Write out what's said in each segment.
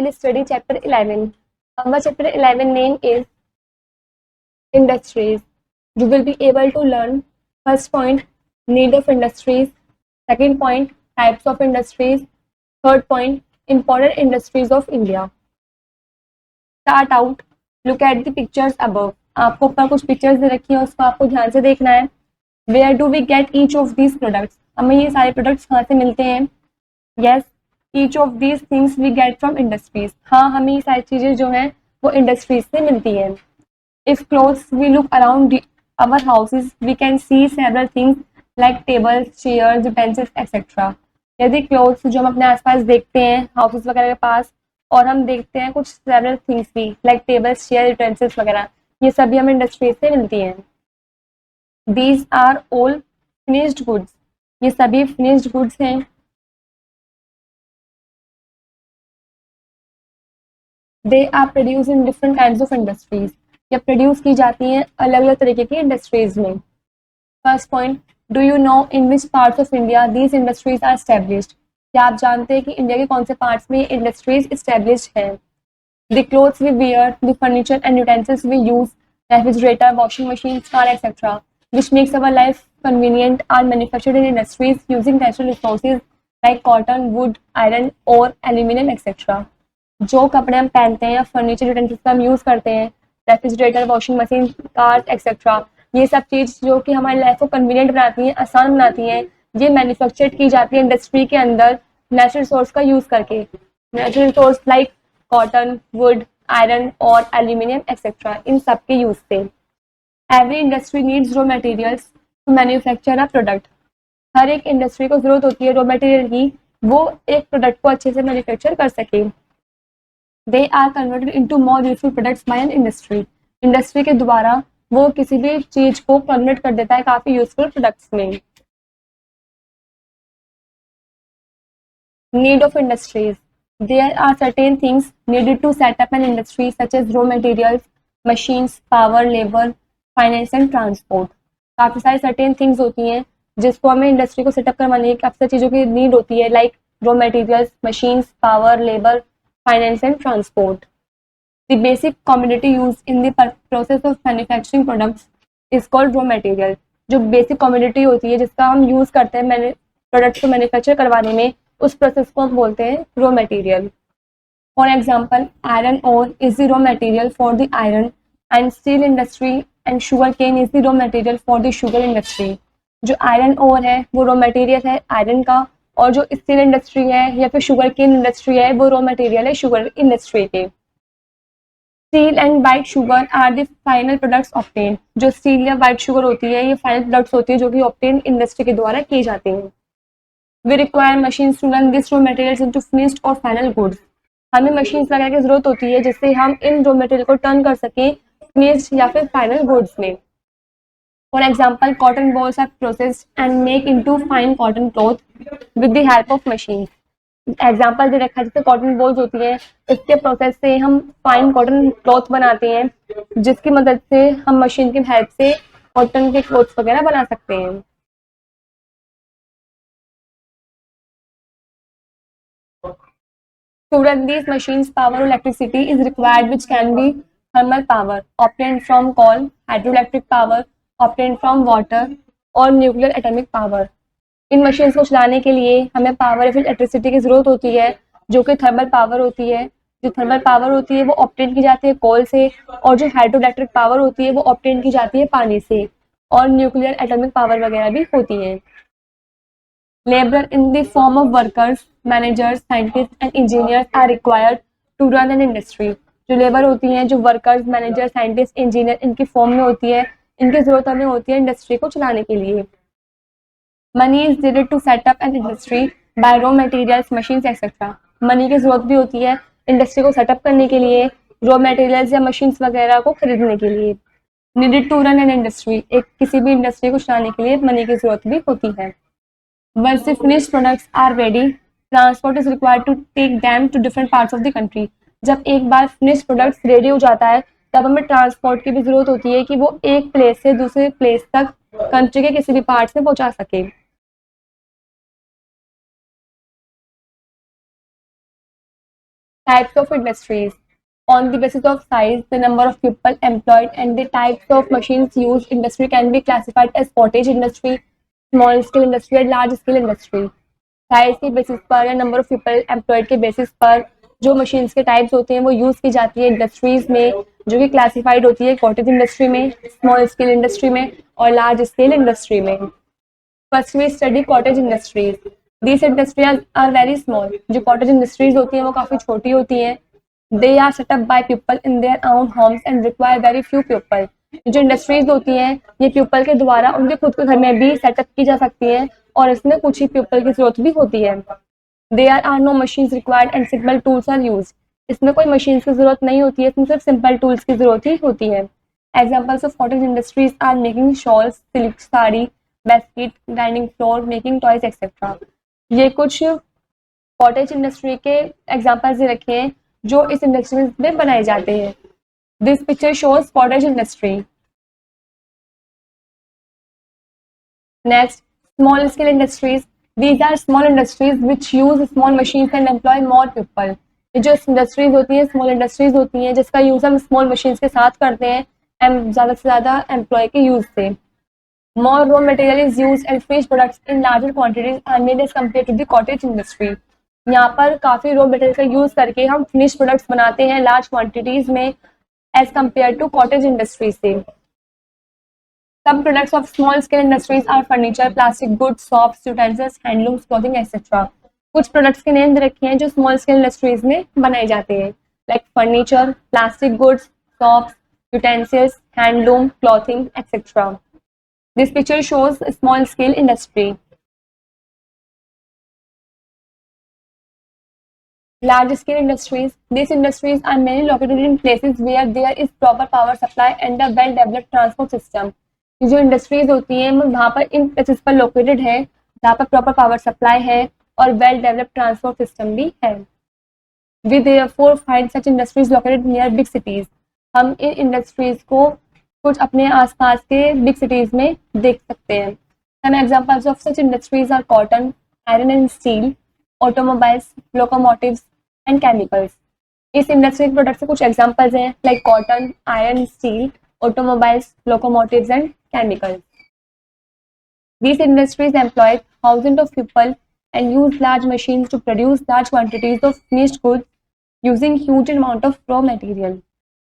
will study chapter 11. Our chapter 11 name is industries. You will be able to learn first point, need of industries, second point, types of industries, third point, important industries of India. Start out, look at the pictures above. आपको ऊपर कुछ pictures दे रखी है, उसको आपको ध्यान से देखना है. Where do we get each of these products? हमें ये सारे प्रोडक्ट्स कहाँ से मिलते हैं? Yes, each of these things we get from industries. हाँ, हमें ये सारी चीजें जो हैं वो इंडस्ट्रीज से मिलती हैं. If clothes we look around our houses, we can see several things like tables, chairs, utensils, etc. यदि क्लोथ्स जो हम अपने आसपास देखते हैं हाउसेस वगैरह के पास, और हम देखते हैं कुछ सेवरल थिंग्स भी लाइक टेबल्स, चेयर, यूटेंसिल्स वगैरह, ये सभी हमें इंडस्ट्रीज से मिलती हैं. These are all finished goods. ये सभी finished goods हैं. They are produced in different kinds of industries. ये प्रोड्यूस की जाती हैं अलग अलग तरीके की इंडस्ट्रीज में. First point, do you know in which parts of India these industries are established? क्या आप जानते हैं कि इंडिया के कौन से पार्ट्स में इंडस्ट्रीज एस्टेब्लिश्ड हैं? The clothes we wear, the furniture and utensils we use, refrigerator, washing machine, car etcetera, which makes our life convenient, are manufactured in industries using natural resources like cotton, wood, iron, ore, aluminum, etc. जो कपड़े हम पहनते हैं या furniture utensils का हम use करते हैं, refrigerator, washing machine, car etcetera, ये सब चीज जो कि हमारी लाइफ को कन्वीनियंट बनाती हैं, आसान बनाती हैं, ये मैन्युफैक्चर्ड की जाती है इंडस्ट्री के अंदर नेचुरल रिसोर्स का यूज करके. Natural resource like cotton, wood, iron और एल्यूमिनियम एक्सेट्रा, इन सब के यूज से. Every industry needs raw materials to manufacture a product. हर एक इंडस्ट्री को जरूरत होती है रॉ मटेरियल की, वो एक प्रोडक्ट को अच्छे से मैन्युफैक्चर कर सके. They are converted into more useful products by an industry. Industry के द्वारा वो किसी भी चीज को कन्वर्ट कर देता है काफी यूजफुल प्रोडक्ट्स में. Need of industries. There are certain things needed to set up an industry such as raw materials, machines, power, labour, finance and transport. काफी सारी सर्टेन थिंग्स होती हैं जिसको हमें इंडस्ट्री को सेटअप करवाने की काफी सारी चीजों की नीड होती है like raw materials, machines, power, labour, finance and transport. The basic commodity used in the process of manufacturing products is called raw material. जो बेसिक कमोडिटी होती है जिसका हम यूज करते हैं प्रोडक्ट्स को मैन्युफैक्चर करवाने में, उस प्रोसेस को हम बोलते हैं raw material. For example, iron ore is the raw material for the iron and steel industry and sugar cane is the raw material for the sugar industry. जो आयरन ओर है वो रॉ मटेरियल है iron का, और जो steel industry है या फिर शुगर केन इंडस्ट्री है वो रॉ मटेरियल है शुगर इंडस्ट्री के. Steel and white sugar are the final products obtain. जो स्टील या वाइट शुगर होती है ये फाइनल प्रोडक्ट्स होती है जो कि ऑब्टेन इंडस्ट्री के द्वारा की जाती हैं. We require machines to run this raw materials into finished और फाइनल गुड्स. हमें मशीन्स वगैरह की जरूरत होती है जिससे हम इन रॉ मटेरियल को टर्न कर सकें फिनिश्ड या फिर फाइनल गुड्स में. For example, cotton balls are processed and make into fine cotton cloth with the help of machine. Example दे रखा है जैसे कॉटन बॉल्स होती है, इसके प्रोसेस से हम फाइन कॉटन क्लॉथ बनाते हैं जिसकी मदद से हम मशीन की हेल्प से कॉटन के क्लॉथ्स वगैरह बना सकते हैं. To run these machines, power or electricity is required, which can be thermal power obtained from coal, hydroelectric power obtained from water, और न्यूक्लियर एटॉमिक पावर. इन मशीन्स को चलाने के लिए हमें पावर या फिर इलेक्ट्रिसिटी की जरूरत होती है जो कि थर्मल पावर होती है. जो थर्मल पावर होती है वो ऑब्टेन की जाती है कोल से, और जो हाइड्रोइलेक्ट्रिक पावर होती है वो ऑब्टेन की जाती है पानी से, और न्यूक्लियर एटॉमिक पावर वगैरह भी होती है. Labor in the form of workers, managers, scientists and engineers are required to run an industry. जो लेबर होती हैं, जो वर्कर्स, मैनेजर, साइंटिस्ट, इंजीनियर इनकी फॉर्म में होती है, इनकी जरूरत हमें होती है इंडस्ट्री को चलाने के लिए. Money is needed to set up an industry buy raw materials, machines etcetera. Money की जरूरत भी होती है इंडस्ट्री को सेटअप करने के लिए, रॉ मटेरियल्स या मशीन्स वगैरह को खरीदने के लिए. Needed to run an industry, एक किसी भी इंडस्ट्री को चलाने के लिए मनी की जरूरत भी होती है. Once the finished products are ready, transport is required to take them to different parts of the country. जब एक बार finished products ready हो जाता है तब हमें ट्रांसपोर्ट की भी जरूरत होती है कि वो एक प्लेस से दूसरे प्लेस तक कंट्री के किसी भी पार्ट में पहुंचा सके. Types of industries. On the basis of size, the number of people employed, and the types of machines used, industry can be classified as cottage industry, small scale industry, and large scale industry. Size के basis पर या number of people employed के basis पर जो machines के types होते हैं वो यूज की जाती है इंडस्ट्रीज में, जो कि क्लासिफाइड होती है कॉटेज इंडस्ट्री में, स्मॉल स्केल इंडस्ट्री में और लार्ज स्केल इंडस्ट्री में. First we study cottage industries. These industries are very small. जो कॉटेज इंडस्ट्रीज होती हैं वो काफी छोटी होती हैं. They are set up by people in their own homes and require very few people. जो इंडस्ट्रीज होती हैं ये पीपल के द्वारा उनके खुद के घर में भी सेटअप की जा सकती हैं और इसमें कुछ ही पीपल की जरूरत भी होती है. There are no machines required and simple tools are use. इसमें कोई मशीन्स की जरूरत नहीं होती है, इसमें सिर्फ सिंपल टूल्स की जरूरत ही होती है. Examples of cottage industries are making shawls, silk sari, basket, grinding flour, making toys etcetera. ये कुछ कॉटेज इंडस्ट्री के एग्जाम्पल्स रखे हैं जो इस इंडस्ट्री में बनाए जाते हैं. This picture shows cottage industry. Next, small scale industries. These are small industries which use small machines and employ more people. ये जो इंडस्ट्रीज होती हैं स्मॉल इंडस्ट्रीज होती हैं जिसका यूज हम स्मॉल मशीन्स के साथ करते हैं ज़्यादा से ज़्यादा एम्प्लॉय के यूज से. More raw material is used and finished products in larger quantities are made as compared to the cottage industry. यहाँ पर काफ़ी रॉ मटेरियल का यूज करके हम फिनिश प्रोडक्ट्स बनाते हैं लार्ज क्वांटिटीज में as compare to cottage industry से. Some products of small scale industries are furniture, plastic goods, soaps, utensils, handlooms, clothing, etc. कुछ प्रोडक्ट्स के नेम रखे हैं जो स्मॉल स्केल इंडस्ट्रीज में बनाए जाते हैं, like furniture, plastic goods, soaps, utensils, handloom, clothing etcetera. This picture shows small scale industry. Large scale industries. These industries are mainly located in places where there is proper power supply and a well developed transport system. जो industries होती हैं वहाँ पर in places पर located है जहाँ पर proper power supply है और वेल डेवलप्ड ट्रांसपोर्ट सिस्टम भी है. We therefore find such industries located near big cities. हम इन इंडस्ट्रीज को कुछ अपने आसपास के बिग सिटीज में देख सकते हैं. Some examples of such industries are cotton, iron and steel, automobiles, locomotives and chemicals. इस इंडस्ट्री के प्रोडक्ट्स के कुछ एग्जांपल्स हैं like cotton, iron, steel, automobiles, locomotives and chemicals. These industries employ thousands of people and use large machines to produce large quantities of finished goods using huge amount of raw material.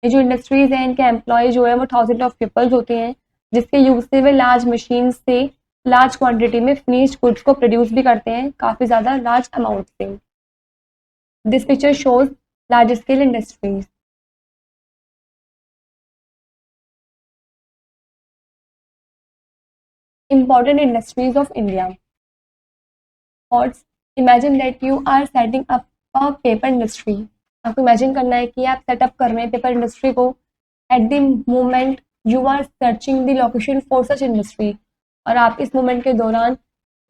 ये जो industries हैं इनके employ जो है वो thousand of peoples होते हैं जिसके यूज से वे लार्ज मशीन से लार्ज क्वांटिटी में फिनिश्ड गुड्स को प्रोड्यूस भी करते हैं काफ़ी ज़्यादा लार्ज अमाउंट से. This picture shows large scale industries. Important industries of India. Thoughts. Imagine that you are setting up a paper industry. आपको इमेजिन करना है कि आप सेटअप कर रहे हैं पेपर इंडस्ट्री को. At the moment you are searching the location for such industry. और आप इस मोमेंट के दौरान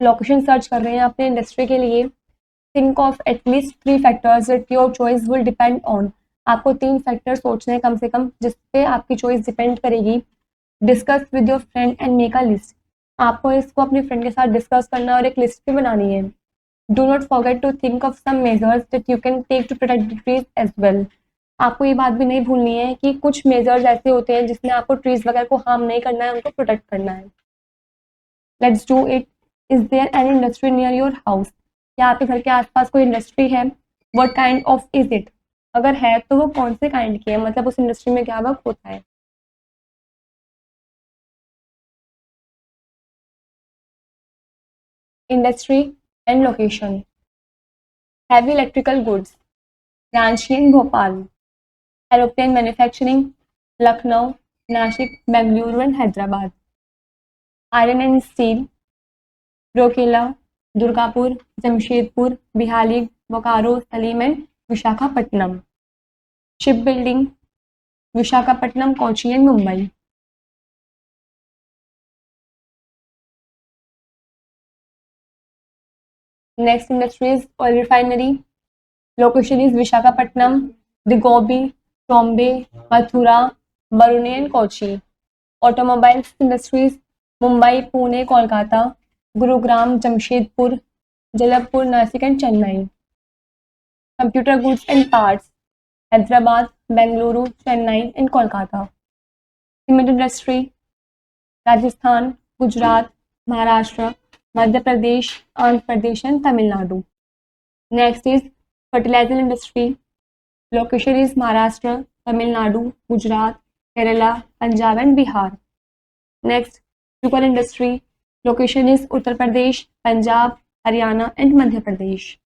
लोकेशन सर्च कर रहे हैं अपने इंडस्ट्री के लिए. Think of at least 3 factors that your choice will depend on. आपको 3 फैक्टर सोचने हैं कम से कम जिस पे आपकी चॉइस डिपेंड करेगी. Discuss with your friend and make a list. आपको इसको अपने फ्रेंड के साथ डिस्कस करना और एक लिस्ट भी बनानी है. Do not forget to think of some measures that you can take to protect the trees as well. आपको ये बात भी नहीं भूलनी है कि कुछ मेजर्स ऐसे होते हैं जिसमें आपको ट्रीज वगैरह को हार्म नहीं करना है, उनको प्रोटेक्ट करना है. Let's do it. Is there any industry near your house. क्या आपके घर के आसपास कोई इंडस्ट्री है? What kind of is it. अगर है तो वो कौन से काइंड की है, मतलब उस इंडस्ट्री में क्या वर्क होता है. Industry and location. Heavy electrical goods. Ranchi, Bhopal. Aeroplane manufacturing. Lucknow, Nashik, Bengaluru and Hyderabad. Iron and steel. Rourkela, Durgapur, Jamshedpur, Bihali, Bokaro, Salim and Visakhapatnam. Shipbuilding. Visakhapatnam, Kochi and Mumbai. Next industry is oil refinery. Location is Visakhapatnam, Digobi, Trombay, Mathura, Baruni and Kochi. Automobiles industries Mumbai, Pune, Kolkata, Gurugram, Jamshedpur, Jalapur, Nasik and Chennai. Computer goods and parts, Hyderabad, Bengaluru, Chennai and Kolkata. Cement industry, Rajasthan, Gujarat, Maharashtra, Madhya Pradesh, Andhra Pradesh and Tamil Nadu. Next is fertiliser industry, location is Maharashtra, Tamil Nadu, Gujarat, Kerala, Punjab and Bihar. Next sugar industry, location is Uttar Pradesh, Punjab, Haryana and Madhya Pradesh.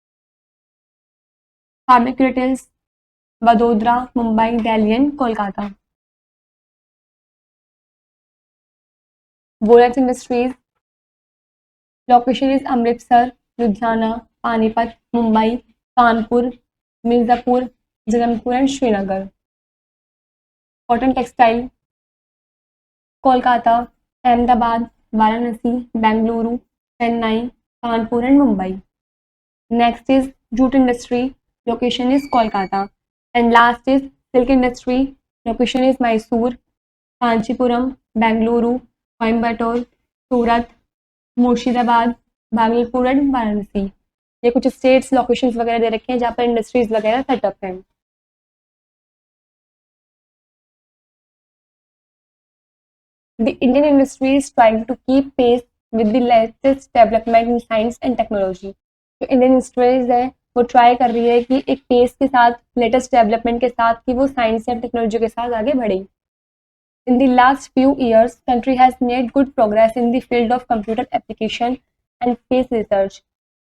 Pharmaceuticals, Vadodara, Mumbai, Delhi and Kolkata. Woollens industries, location is Amritsar, Ludhiana, Panipat, Mumbai, Kanpur, Mirzapur, Jaganpur and Srinagar. Cotton textile, Kolkata, Ahmedabad, Varanasi, Bengaluru, Chennai, Kanpur and Mumbai. Next is jute industry, location is Kolkata and last is silk industry, location is Mysore, Kanchipuram, Bengaluru, Coimbatore, Surat, Murshidabad, Bhagalpur and Varanasi. ये कुछ states locations वगैरह दे रखे हैं जहाँ पर industries वगैरह setup हैं। The Indian industry is trying to keep pace with the latest development in science and technology. जो इंडियन इंडस्ट्रीज है वो ट्राई कर रही है कि एक पेस के साथ, लेटेस्ट डेवलपमेंट के साथ, कि वो साइंस एंड टेक्नोलॉजी के साथ आगे बढ़े। In the last few years, country has made good progress in the field of computer application and space research.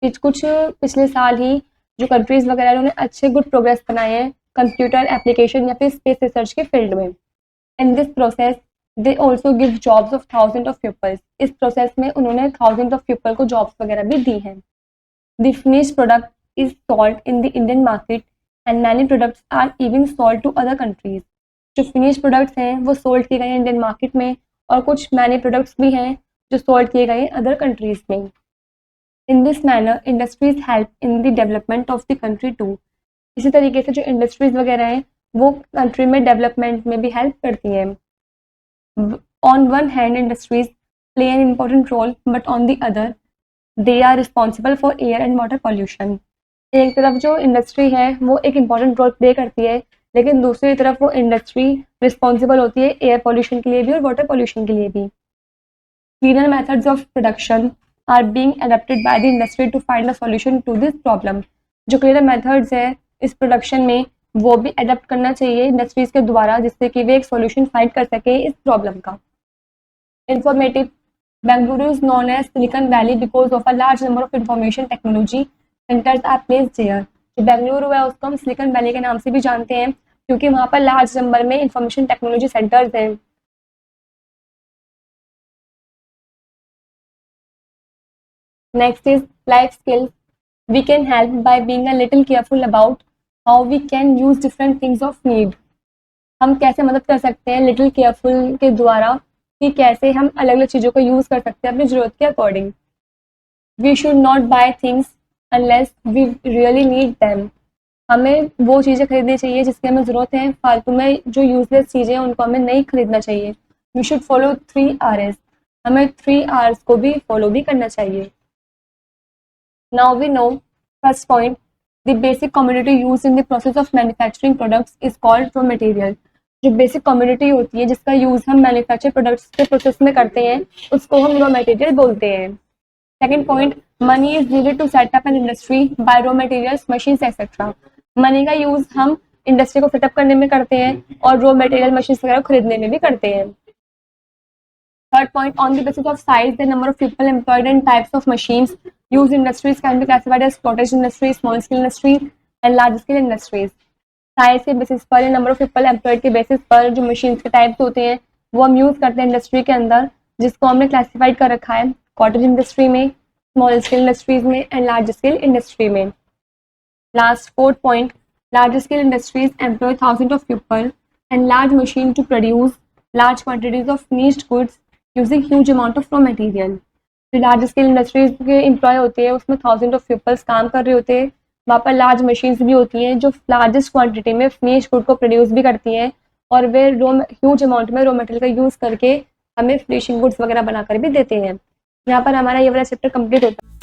कुछ पिछले साल ही जो कंट्रीज वगैरह उन्होंने अच्छे गुड प्रोग्रेस बनाए हैं कंप्यूटर एप्लीकेशन या फिर स्पेस रिसर्च के फील्ड में। In this process they also give jobs of thousand of peoples. इस प्रोसेस में उन्होंने थाउजेंड ऑफ पीपल को जॉब्स वगैरह भी दी हैं। The finished product is sold in the Indian market and many products are even sold to other countries. जो finish products हैं वो सोल्ड किए गए हैं इंडियन मार्केट में और कुछ मैनी प्रोडक्ट्स भी हैं जो सोल्ड किए गए हैं अदर कंट्रीज में। In this manner industries help in the development of the country too. इसी तरीके से जो इंडस्ट्रीज वगैरह हैं वो कंट्री में डेवलपमेंट में भी हेल्प करती हैं। On one hand industries play an important role but on the other they are responsible for air and water pollution. एक तरफ जो इंडस्ट्री है वो एक इम्पॉर्टेंट रोल प्ले करती है, लेकिन दूसरी तरफ वो इंडस्ट्री रिस्पॉन्सिबल होती है एयर पॉल्यूशन के लिए भी और वाटर पॉल्यूशन के लिए भी। Cleaner methods of production are being adapted by the industry to find a solution to this problem. जो क्लीनर मेथड्स है इस प्रोडक्शन में वो भी एडप्ट करना चाहिए इंडस्ट्रीज के द्वारा, जिससे कि वे एक सॉल्यूशन फाइंड कर सके इस प्रॉब्लम का। Informative, Bengaluru is known as Silicon Valley because of a large number of information technology centres are placed here. जो बेंगलुरु है उसको हम सिलिकॉन वैली के नाम से भी जानते हैं क्योंकि वहाँ पर लार्ज नंबर में इंफॉर्मेशन टेक्नोलॉजी सेंटर्स हैं। Next is life skills. We can help by being a little careful about how we can use different things of need. हम कैसे मदद कर सकते हैं लिटिल केयरफुल के द्वारा कि कैसे हम अलग अलग चीज़ों को यूज़ कर सकते हैं अपनी ज़रूरत के according. We should not buy things unless we really need them. हमें वो चीज़ें खरीदनी चाहिए जिसकी हमें ज़रूरत है, फालतू में जो यूजलेस चीज़ें हैं उनको हमें नहीं खरीदना चाहिए। We should follow 3 Rs। हमें 3 Rs को भी फॉलो भी करना चाहिए। Now we know first point, the basic community use in the process of manufacturing products is called raw material. जो बेसिक कम्युनिटी होती है जिसका यूज़ हम मैन्युफैक्चर प्रोडक्ट्स के प्रोसेस में करते हैं उसको हम रॉ मटेरियल बोलते हैं। Second point, money is needed to set up an industry buy raw materials, machines etcetera. Money का यूज हम इंडस्ट्री को सेटअप करने में करते हैं और रॉ मटेरियल मशीन्स वगैरह खरीदने में भी करते हैं। Third point, on the basis of size the number of people employed in types of machines use industries can be classified as cottage industry, small scale industry and large scale industries. Size के basis पर या number of people employed के basis पर जो machines के types होते हैं वो हम यूज करते हैं इंडस्ट्री के अंदर, जिसको हमने क्लासिफाइड कर रखा है कॉटेज इंडस्ट्री में, स्मॉल स्केल इंडस्ट्रीज में एंड लार्ज स्केल इंडस्ट्री में। Last fourth point, large scale industries employ thousands of people and large machines to produce large quantities of niched goods using huge amount of raw material. जो large scale industries के employ होते हैं उसमें thousand of peoples काम कर रहे होते हैं। वहाँ पर लार्ज मशीन्स भी होती हैं जो लार्जेस्ट क्वांटिटी में फिनिश गुड को प्रोड्यूस भी करती हैं और वे ह्यूज अमाउंट में रॉ मटेरियल का यूज़ करके हमें फिनिशिंग गुड्स वगैरह बनाकर भी देते हैं। यहाँ पर हमारा ये वाला चैप्टर कंप्लीट होता है।